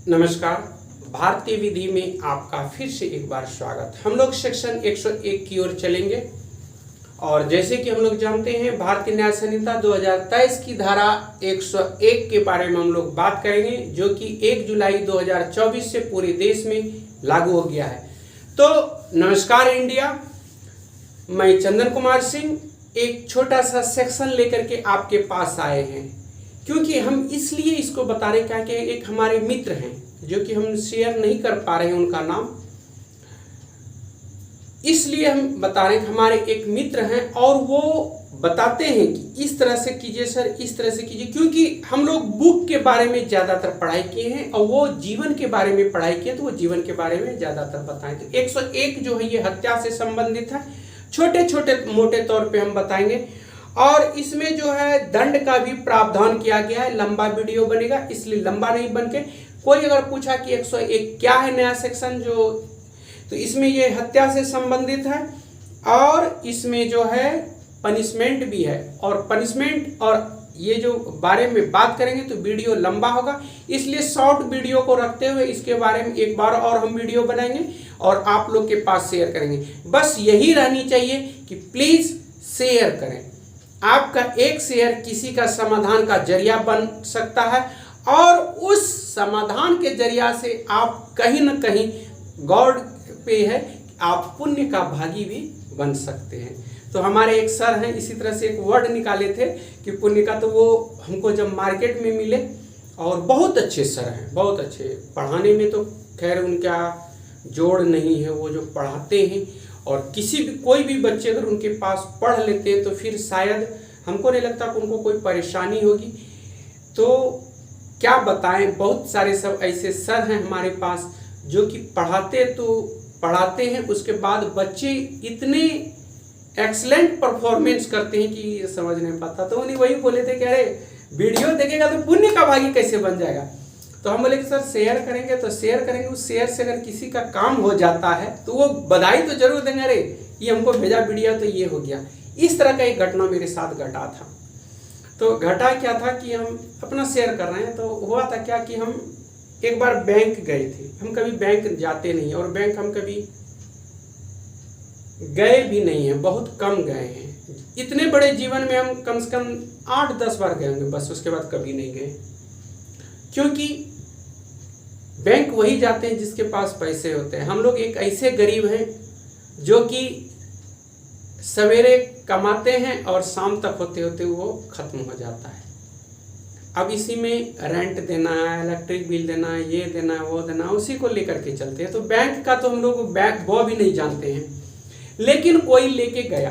नमस्कार। भारतीय विधि में आपका फिर से एक बार स्वागत। हम लोग सेक्शन 101 की ओर चलेंगे और जैसे कि हम लोग जानते हैं भारतीय न्याय संहिता 2023 की धारा 101 के बारे में हम लोग बात करेंगे, जो कि 1 जुलाई 2024 से पूरे देश में लागू हो गया है। तो नमस्कार इंडिया, मैं चंदन कुमार सिंह एक छोटा सा सेक्शन लेकर के आपके पास आए हैं, क्योंकि हम इसलिए इसको बता रहे हैं कि एक हमारे मित्र हैं जो कि हम शेयर नहीं कर पा रहे हैं उनका नाम, इसलिए हम बता रहे हैं कि हमारे एक मित्र हैं और वो बताते हैं कि इस तरह से कीजिए सर, इस तरह से कीजिए, क्योंकि हम लोग बुक के बारे में ज़्यादातर पढ़ाई किए हैं और वो जीवन के बारे में पढ़ाई किए तो वो जीवन के बारे में ज़्यादातर बताएं। तो 101 जो है ये हत्या से संबंधित है। छोटे छोटे मोटे तौर पे हम बताएंगे और इसमें जो है दंड का भी प्रावधान किया गया है। लंबा वीडियो बनेगा इसलिए लंबा नहीं बन के, कोई अगर पूछा कि 101 क्या है नया सेक्शन जो, तो इसमें ये हत्या से संबंधित है और इसमें जो है पनिशमेंट भी है। और पनिशमेंट और ये जो बारे में बात करेंगे तो वीडियो लंबा होगा, इसलिए शॉर्ट वीडियो को रखते हुए इसके बारे में एक बार और हम वीडियो बनाएंगे और आप लोग के पास शेयर करेंगे। बस यही रहनी चाहिए कि प्लीज़ शेयर करें। आपका एक शेयर किसी का समाधान का जरिया बन सकता है और उस समाधान के जरिया से आप कहीं न कहीं गॉड पे है आप पुण्य का भागी भी बन सकते हैं। तो हमारे एक सर हैं इसी तरह से एक वर्ड निकाले थे कि पुण्य का, तो वो हमको जब मार्केट में मिले और बहुत अच्छे सर हैं, बहुत अच्छे पढ़ाने में तो खैर उनका जोड़ नहीं है, वो जो पढ़ाते हैं और किसी भी कोई भी बच्चे अगर उनके पास पढ़ लेते हैं तो फिर शायद हमको नहीं लगता कि उनको कोई परेशानी होगी। तो क्या बताएं, बहुत सारे सब ऐसे सर हैं हमारे पास जो कि पढ़ाते हैं, उसके बाद बच्चे इतने एक्सलेंट परफॉर्मेंस करते हैं कि समझ नहीं पाता। तो उन्हें वही बोले थे कि अरे वीडियो देखेगा तो पुण्य का भागी कैसे बन जाएगा। तो हम बोले कि सर शेयर करेंगे, तो शेयर करेंगे, उस शेयर से अगर किसी का काम हो जाता है तो वो बधाई तो जरूर देंगे, अरे ये हमको भेजा वीडियो तो ये हो गया। इस तरह का एक घटना मेरे साथ घटा था। तो घटा क्या था कि हम अपना शेयर कर रहे हैं, तो हुआ था क्या कि हम एक बार बैंक गए थे। हम कभी बैंक जाते नहीं और बैंक हम कभी गए भी नहीं हैं, बहुत कम गए हैं। इतने बड़े जीवन में हम कम से कम 8-10 बार गए होंगे, बस उसके बाद कभी नहीं गए। क्योंकि बैंक वही जाते हैं जिसके पास पैसे होते हैं। हम लोग एक ऐसे गरीब हैं जो कि सवेरे कमाते हैं और शाम तक होते होते वो खत्म हो जाता है। अब इसी में रेंट देना है, इलेक्ट्रिक बिल देना है, ये देना है, वो देना है, उसी को लेकर के चलते हैं। तो बैंक का तो हम लोग बैंक वो भी नहीं जानते हैं, लेकिन कोई लेके गया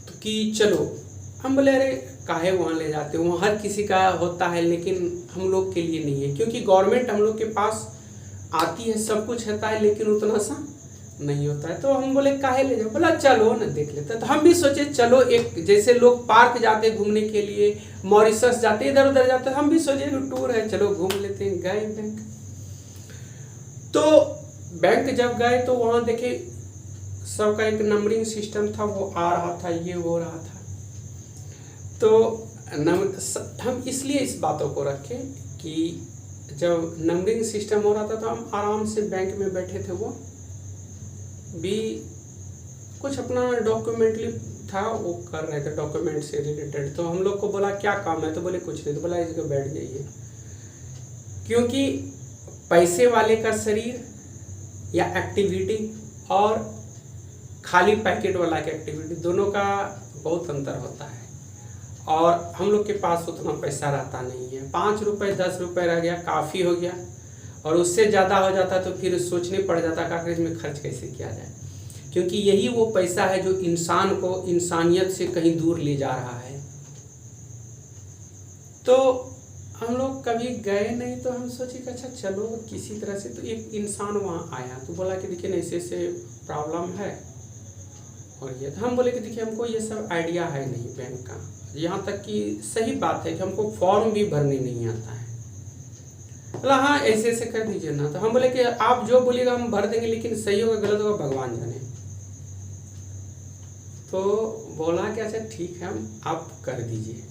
तो कि चलो, हम बोले अरे काहे वहाँ ले जाते हो, वहाँ हर किसी का होता है लेकिन हम लोग के लिए नहीं है, क्योंकि गवर्नमेंट हम लोग के पास आती है, सब कुछ होता है लेकिन उतना सा नहीं होता है। तो हम बोले काहे ले जाओ, बोला चलो ना देख लेते। तो हम भी सोचे चलो, एक जैसे लोग पार्क जाते घूमने के लिए, मॉरिशस जाते, इधर उधर जाते, हम भी सोचे टूर है चलो घूम लेते हैं। गए बैंक, तो बैंक जब गए तो वहाँ देखे सबका एक नंबरिंग सिस्टम था, वो आ रहा था, ये हो रहा था। तो हम इसलिए इस बातों को रखें कि जब नंबरिंग सिस्टम हो रहा था तो हम आराम से बैंक में बैठे थे, वो भी कुछ अपना डॉक्यूमेंटली था वो कर रहे थे, डॉक्यूमेंट से रिलेटेड। तो हम लोग को बोला क्या काम है, तो बोले कुछ नहीं। तो बोला इसको बैठ जाइए, क्योंकि पैसे वाले का शरीर या एक्टिविटी और खाली पैकेट वाला की एक्टिविटी, दोनों का बहुत अंतर होता है। और हम लोग के पास उतना पैसा रहता नहीं है, 5 रुपये 10 रुपये रह गया काफ़ी हो गया, और उससे ज़्यादा हो जाता तो फिर सोचने पड़ जाता कि इसमें खर्च कैसे किया जाए, क्योंकि यही वो पैसा है जो इंसान को इंसानियत से कहीं दूर ले जा रहा है। तो हम लोग कभी गए नहीं, तो हम सोचे कि अच्छा चलो किसी तरह से। तो एक इंसान वहाँ आया तो बोला कि देखिए ऐसे ऐसे प्रॉब्लम है और ये। हम बोले कि देखिए हमको ये सब आइडिया है नहीं बैंक का, यहाँ तक कि सही बात है कि हमको फॉर्म भी भरने नहीं आता है। बोला हाँ ऐसे ऐसे कर दीजिए ना। तो हम बोले कि आप जो बोलिएगा हम भर देंगे, लेकिन सही होगा गलत होगा भगवान जाने। तो बोला कि अच्छा ठीक है, हम आप कर दीजिए।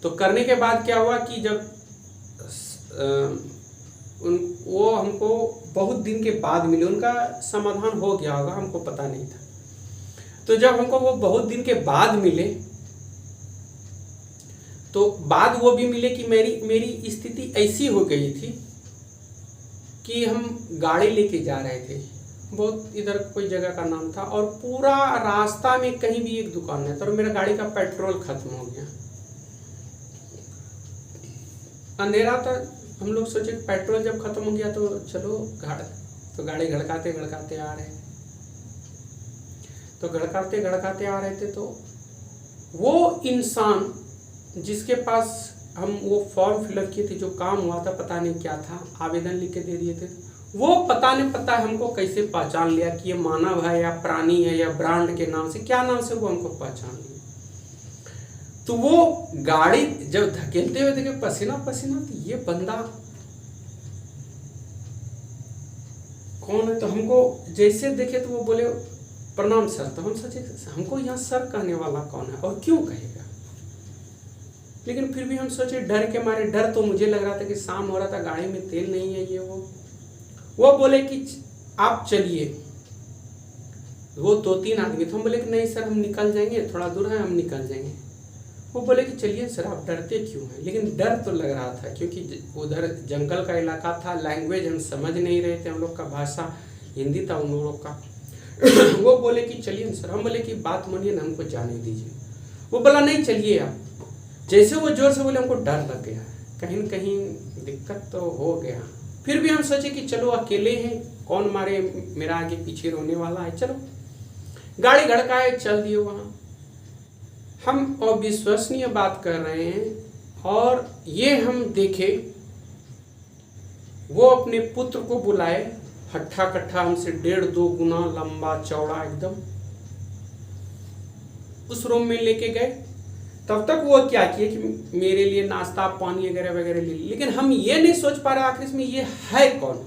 तो करने के बाद क्या हुआ कि जब वो हमको बहुत दिन के बाद मिले, उनका समाधान हो गया होगा, हमको पता नहीं था। तो जब हमको वो बहुत दिन के बाद मिले, तो बाद वो भी मिले कि मेरी स्थिति ऐसी हो गई थी कि हम गाड़ी लेके जा रहे थे, बहुत इधर कोई जगह का नाम था, और पूरा रास्ता में कहीं भी एक दुकान नहीं था, और मेरा गाड़ी का पेट्रोल खत्म हो गया। अंधेरा था, हम लोग सोचे पेट्रोल जब खत्म हो गया तो चलो तो गाड़ी गड़काते गड़काते आ रहे, तो गड़काते गड़काते आ रहे थे। तो वो इंसान जिसके पास हम वो फॉर्म फिलअप किए थे, जो काम हुआ था, पता नहीं क्या था, आवेदन लिख के दे दिए थे, वो पता नहीं पता है हमको कैसे पहचान लिया कि ये मानव है या प्राणी है, या ब्रांड के नाम से, क्या नाम से वो हमको पहचान लिया। तो वो गाड़ी जब धकेलते हुए देखे पसीना पसीना, तो ये बंदा कौन है। तो हमको जैसे देखे तो वो बोले प्रणाम सर। तो हम सोचे हमको यहाँ सर कहने वाला कौन है और क्यों कहेगा, लेकिन फिर भी हम सोचे डर के मारे, डर तो मुझे लग रहा था कि शाम हो रहा था, गाड़ी में तेल नहीं है, ये वो बोले कि आप चलिए। वो 2-3 आदमी थे, हम बोले कि नहीं सर हम निकल जाएंगे, थोड़ा दूर है, हम निकल जाएंगे। वो बोले कि चलिए सर, आप डरते क्यों हैं। लेकिन डर तो लग रहा था, क्योंकि उधर जंगल का इलाका था, लैंग्वेज हम समझ नहीं रहे थे, हम लोग का भाषा हिंदी था, उन लोगों का। वो बोले कि चलिए सर, हम बोले कि बात मानिए ना, हमको जाने दीजिए। वो बोला नहीं चलिए आप। जैसे वो जोर से बोले, हमको डर लग गया, कहीं न कहीं दिक्कत तो हो गया। फिर भी हम सोचे कि चलो अकेले हैं, कौन मारे, मेरा आगे पीछे रोने वाला है, चलो गाड़ी गड़काए चल दिए वहाँ। हम अविश्वसनीय बात कर रहे हैं, और ये हम देखे वो अपने पुत्र को बुलाए, हट्ठा कट्ठा हमसे 1.5-2 गुना लंबा चौड़ा एकदम, उस रूम में लेके गए। तब तक वो क्या किए कि मेरे लिए नाश्ता पानी वगैरह वगैरह ले ली। लेकिन हम ये नहीं सोच पा रहे आखिर में ये है कौन,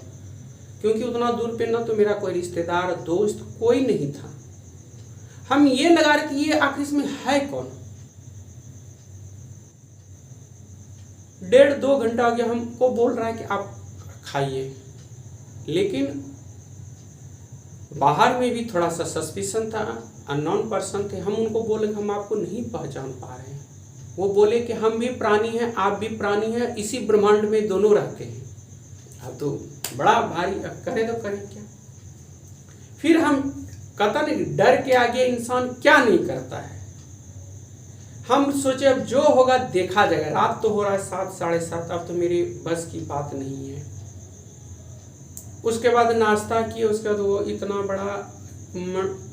क्योंकि उतना दूर पे ना तो मेरा कोई रिश्तेदार दोस्त कोई नहीं था। हम ये लगा रहे कि ये आखिर में है कौन। 1.5-2 घंटा हो गया, हमको बोल रहा है कि आप खाइए, लेकिन बाहर में भी थोड़ा सा सस्पिशन था, अननोन पर्सन थे। हम उनको बोले कि हम आपको नहीं पहचान पा रहे हैं। वो बोले कि हम भी प्राणी हैं, आप भी प्राणी हैं, इसी ब्रह्मांड में दोनों रहते हैं। अब तो बड़ा भारी, अब करें तो करें क्या। फिर हम कहता नहीं, डर के आगे इंसान क्या नहीं करता है। हम सोचे अब जो होगा देखा जाएगा। रात तो हो रहा है 7-7:30, अब तो मेरी बस की बात नहीं है। उसके बाद नाश्ता किया, उसके बाद वो इतना बड़ा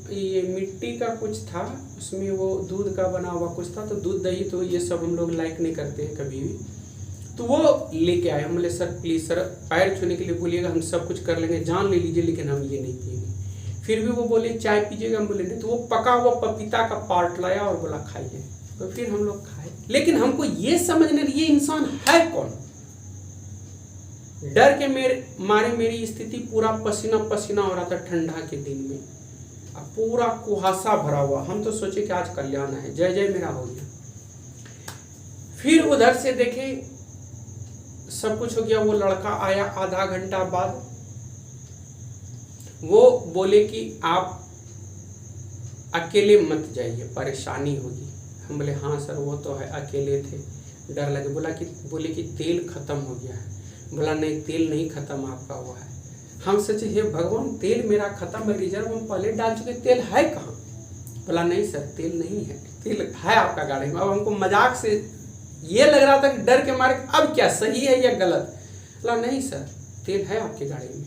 ये मिट्टी का कुछ था, उसमें वो दूध का बना हुआ कुछ था, तो दूध दही तो ये सब हम लोग लाइक नहीं करते हैं कभी भी। तो वो लेके आए। हम बोले सर प्लीज़ सर, पैर छूने के लिए बोलिएगा, हम सब कुछ कर लेंगे, जान ले लीजिए, लेकिन हम ये नहीं पिएंगे। फिर भी वो बोले चाय पीजिएगा, हम बोले नहीं। तो वो पका हुआ पपीता का पार्ट लाया और बोला खाइए। तो फिर हम लोग खाए। लेकिन हमको ये समझने ये इंसान है कौन। डर के मारे मेरी स्थिति पूरा पसीना पसीना हो रहा था ठंडा के दिन में, पूरा कुहासा भरा हुआ। हम तो सोचे कि आज कल्याण है, जय जय मेरा हो गया। फिर उधर से देखे सब कुछ हो गया। वो लड़का आया आधा घंटा बाद, वो बोले कि आप अकेले मत जाइए, परेशानी होगी। हम बोले हाँ सर वो तो है, अकेले थे, डर लगे। बोले कि तेल खत्म हो गया है। बोला नहीं तेल नहीं खत्म आपका हुआ है। हम सोचे हे भगवान, तेल मेरा खत्म है, रिजर्व हम पहले डाल चुके, तेल है कहाँ। बोला नहीं सर तेल नहीं है, तेल है आपका गाड़ी में। अब हमको मजाक से ये लग रहा था कि डर के मारे अब क्या सही है या गलत। बोला नहीं सर तेल है आपकी गाड़ी में।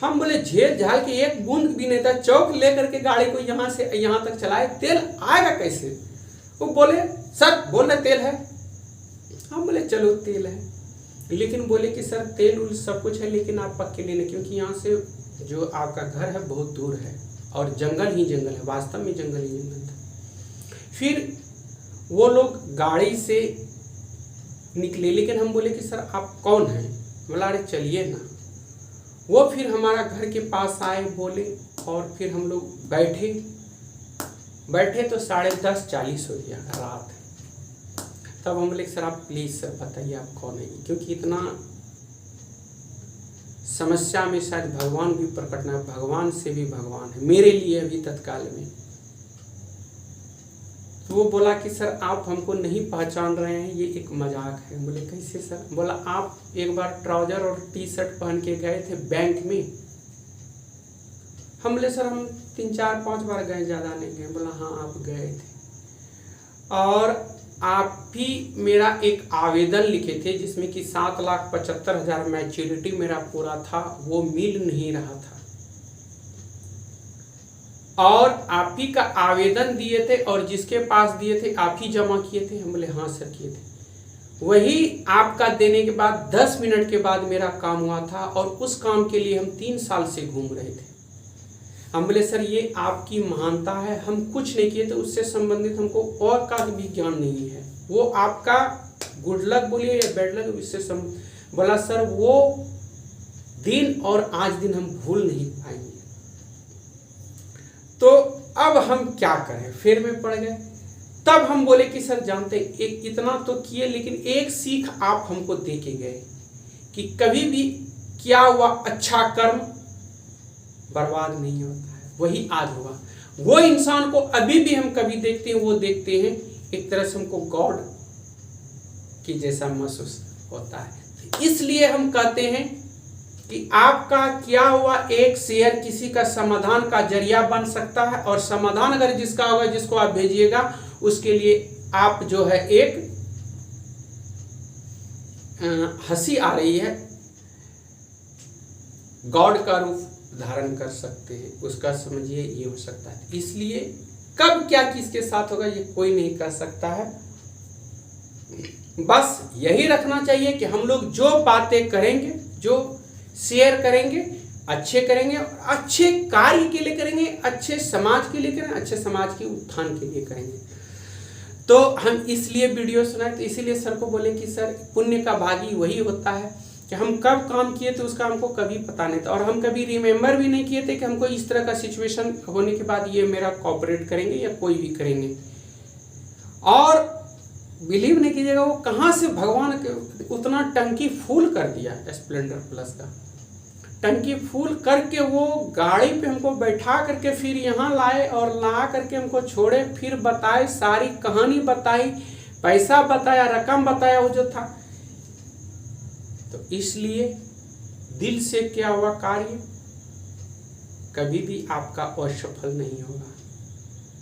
हम बोले झेल झाल के एक बूंद भी नहीं था, चौक लेकर के गाड़ी को यहाँ से यहाँ तक चलाए, तेल आएगा कैसे। वो बोले सर बोल रहे तेल है। हम बोले चलो तेल है, लेकिन बोले कि सर तेल उल सब कुछ है, लेकिन आप अकेले नहीं, क्योंकि यहाँ से जो आपका घर है बहुत दूर है और जंगल ही जंगल है, वास्तव में जंगल ही जंगल था। फिर वो लोग गाड़ी से निकले, लेकिन हम बोले कि सर आप कौन हैं। बोला अरे चलिए ना। वो फिर हमारा घर के पास आए बोले, और फिर हम लोग बैठे तो 10:30-40 हो गया रात। तब हम बोले सर आप प्लीज़ सर बताइए आप कौन है, क्योंकि इतना समस्या में शायद भगवान भी प्रकट ना, भगवान से भी भगवान है मेरे लिए अभी तत्काल में। तो वो बोला कि सर आप हमको नहीं पहचान रहे हैं, ये एक मजाक है। बोले कैसे सर? बोला आप एक बार ट्राउजर और टी शर्ट पहन के गए थे बैंक में। हम बोले सर हम 3 4 5 बार गए, ज़्यादा नहीं गए। बोला हाँ आप गए थे और आप भी मेरा एक आवेदन लिखे थे जिसमें कि 7,75,000 मैच्योरिटी मेरा पूरा था, वो मिल नहीं रहा था और आप ही का आवेदन दिए थे और जिसके पास दिए थे आप ही जमा किए थे। हम बोले हाँ सर किए थे। वही आपका देने के बाद 10 मिनट के बाद मेरा काम हुआ था और उस काम के लिए हम 3 साल से घूम रहे थे। हम बोले सर ये आपकी महानता है, हम कुछ नहीं किए थे, उससे संबंधित हमको और का भी ज्ञान नहीं है, वो आपका गुड लक बोलिए या बैड लक, उससे बोला सर वो दिन और आज दिन हम भूल नहीं पाएंगे। तो अब हम क्या करें, फिर में पड़ गए। तब हम बोले कि सर जानते एक इतना तो किए, लेकिन एक सीख आप हमको दे के गए कि कभी भी किया हुआ अच्छा कर्म बर्बाद नहीं होता है, वही आज हुआ। वो इंसान को अभी भी हम कभी देखते हैं, वो देखते हैं एक तरह से हमको गॉड की जैसा महसूस होता है। इसलिए हम कहते हैं कि आपका किया हुआ एक शेयर किसी का समाधान का जरिया बन सकता है और समाधान अगर जिसका होगा, जिसको आप भेजिएगा, उसके लिए आप जो है एक हंसी आ रही है, गॉड का रूप धारण कर सकते हैं, उसका समझिए ये हो सकता है। इसलिए कब क्या किसके साथ होगा ये कोई नहीं कर सकता है। बस यही रखना चाहिए कि हम लोग जो बातें करेंगे, जो शेयर करेंगे, अच्छे करेंगे और अच्छे कार्य के लिए करेंगे, अच्छे समाज के लिए करेंगे, अच्छे समाज के उत्थान के लिए करेंगे। तो हम इसलिए वीडियो सुनाए, तो इसीलिए सर को बोले कि सर पुण्य का भागी वही होता है कि हम कब काम किए थे उसका हमको कभी पता नहीं था और हम कभी रिमेम्बर भी नहीं किए थे कि हमको इस तरह का सिचुएशन होने के बाद ये मेरा कॉपरेट करेंगे या कोई भी करेंगे। और बिलीव नहीं कीजिएगा वो कहाँ से भगवान के उतना टंकी फुल कर दिया स्प्लेंडर प्लस का, टंकी फुल करके वो गाड़ी पे हमको बैठा करके फिर यहाँ लाए और ला करके हमको छोड़े, फिर बताए, सारी कहानी बताई, पैसा बताया, रकम बताया वो जो था। तो इसलिए दिल से किया हुआ कार्य कभी भी आपका असफल नहीं होगा।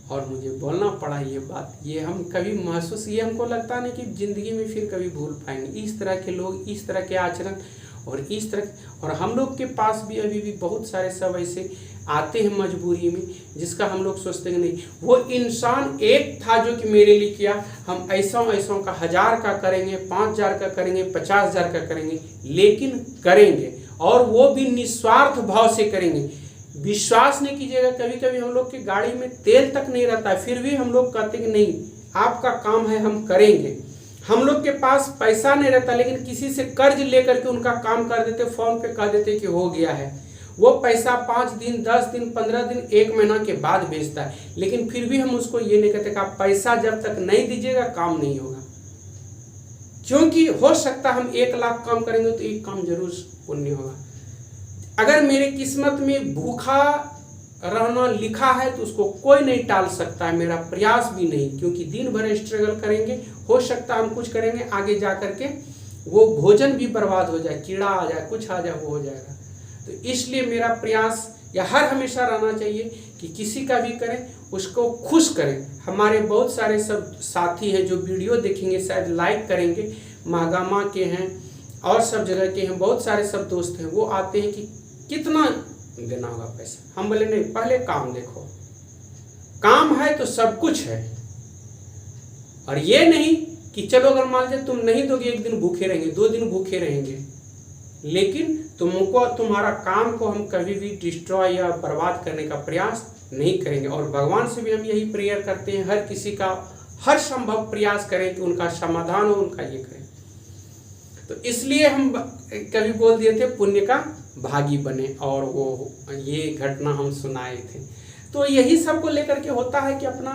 और मुझे बोलना पड़ा ये बात, ये हम कभी महसूस, ये हमको लगता नहीं कि जिंदगी में फिर कभी भूल पाएंगे। इस तरह के लोग, इस तरह के आचरण और इस तरह, और हम लोग के पास भी अभी भी बहुत सारे सब ऐसे आते हैं मजबूरी में, जिसका हम लोग सोचते हैं नहीं, वो इंसान एक था जो कि मेरे लिए किया, हम ऐसा का 1000 का करेंगे, 5000 का करेंगे, 50,000 का करेंगे, लेकिन करेंगे और वो भी निस्वार्थ भाव से करेंगे। विश्वास नहीं कीजिएगा, कभी कभी हम लोग की गाड़ी में तेल तक नहीं रहता है, फिर भी हम लोग कहते हैं कि नहीं आपका काम है हम करेंगे। हम लोग के पास पैसा नहीं रहता, लेकिन किसी से कर्ज लेकर के उनका काम कर देते, फोन पे कह देते कि हो गया है। वो पैसा 5 दिन, 10 दिन, 15 दिन, 1 महीना के बाद भेजता है, लेकिन फिर भी हम उसको ये नहीं कहते कि आप पैसा जब तक नहीं दीजिएगा काम नहीं होगा। क्योंकि हो सकता हम 1 लाख काम करेंगे तो एक काम जरूर पुण्य होगा। अगर मेरे किस्मत में भूखा रहना लिखा है तो उसको कोई नहीं टाल सकता है, मेरा प्रयास भी नहीं, क्योंकि दिन भर स्ट्रगल करेंगे, हो सकता है हम कुछ करेंगे आगे जा करके वो भोजन भी बर्बाद हो जाए, कीड़ा आ जाए, कुछ आ जाए, वो हो जाएगा। तो इसलिए मेरा प्रयास या हर हमेशा रहना चाहिए कि किसी का भी करें उसको खुश करें। हमारे बहुत सारे सब साथी हैं जो वीडियो देखेंगे, शायद लाइक करेंगे, महागामा के हैं और सब जगह के हैं, बहुत सारे सब दोस्त हैं, वो आते हैं कि कितना देना होगा पैसा। हम बोले नहीं, पहले काम देखो, काम है तो सब कुछ है। और ये नहीं कि चलो अगर मान लीजिए तुम नहीं दोगे, 1 दिन भूखे रहेंगे, 2 दिन भूखे रहेंगे, लेकिन तुमको, तुम्हारा काम को हम कभी भी डिस्ट्रॉय या बर्बाद करने का प्रयास नहीं करेंगे। और भगवान से भी हम यही प्रेयर करते हैं, हर किसी का हर संभव प्रयास करें कि उनका समाधान हो, उनका ये करें। तो इसलिए हम कभी बोल दिए थे पुण्य का भागी बने, और वो ये घटना हम सुनाए थे। तो यही सब को लेकर के होता है कि अपना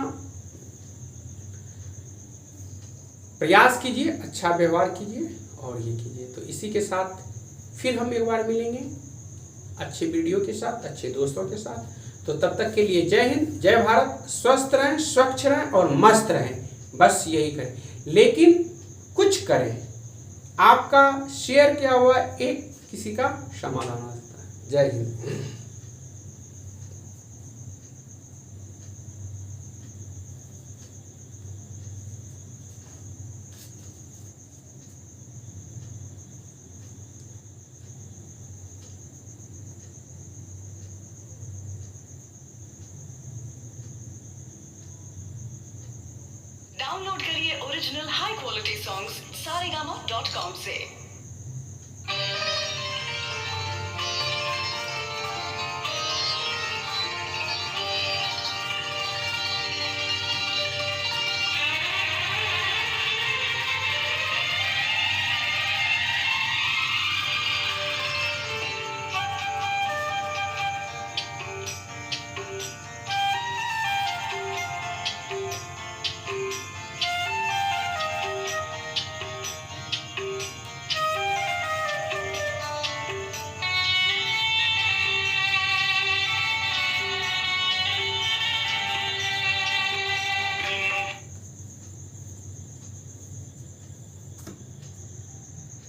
प्रयास कीजिए, अच्छा व्यवहार कीजिए और ये कीजिए। तो इसी के साथ फिर हम एक बार मिलेंगे अच्छे वीडियो के साथ, अच्छे दोस्तों के साथ। तो तब तक के लिए जय हिंद, जय भारत, स्वस्थ रहें, स्वच्छ रहें और मस्त रहें, बस यही करें। लेकिन कुछ करें, आपका शेयर किया हुआ एक किसी का समाधान हो सकता है। जय हिंद। डाउनलोड करिए original high quality songs saregama.com से।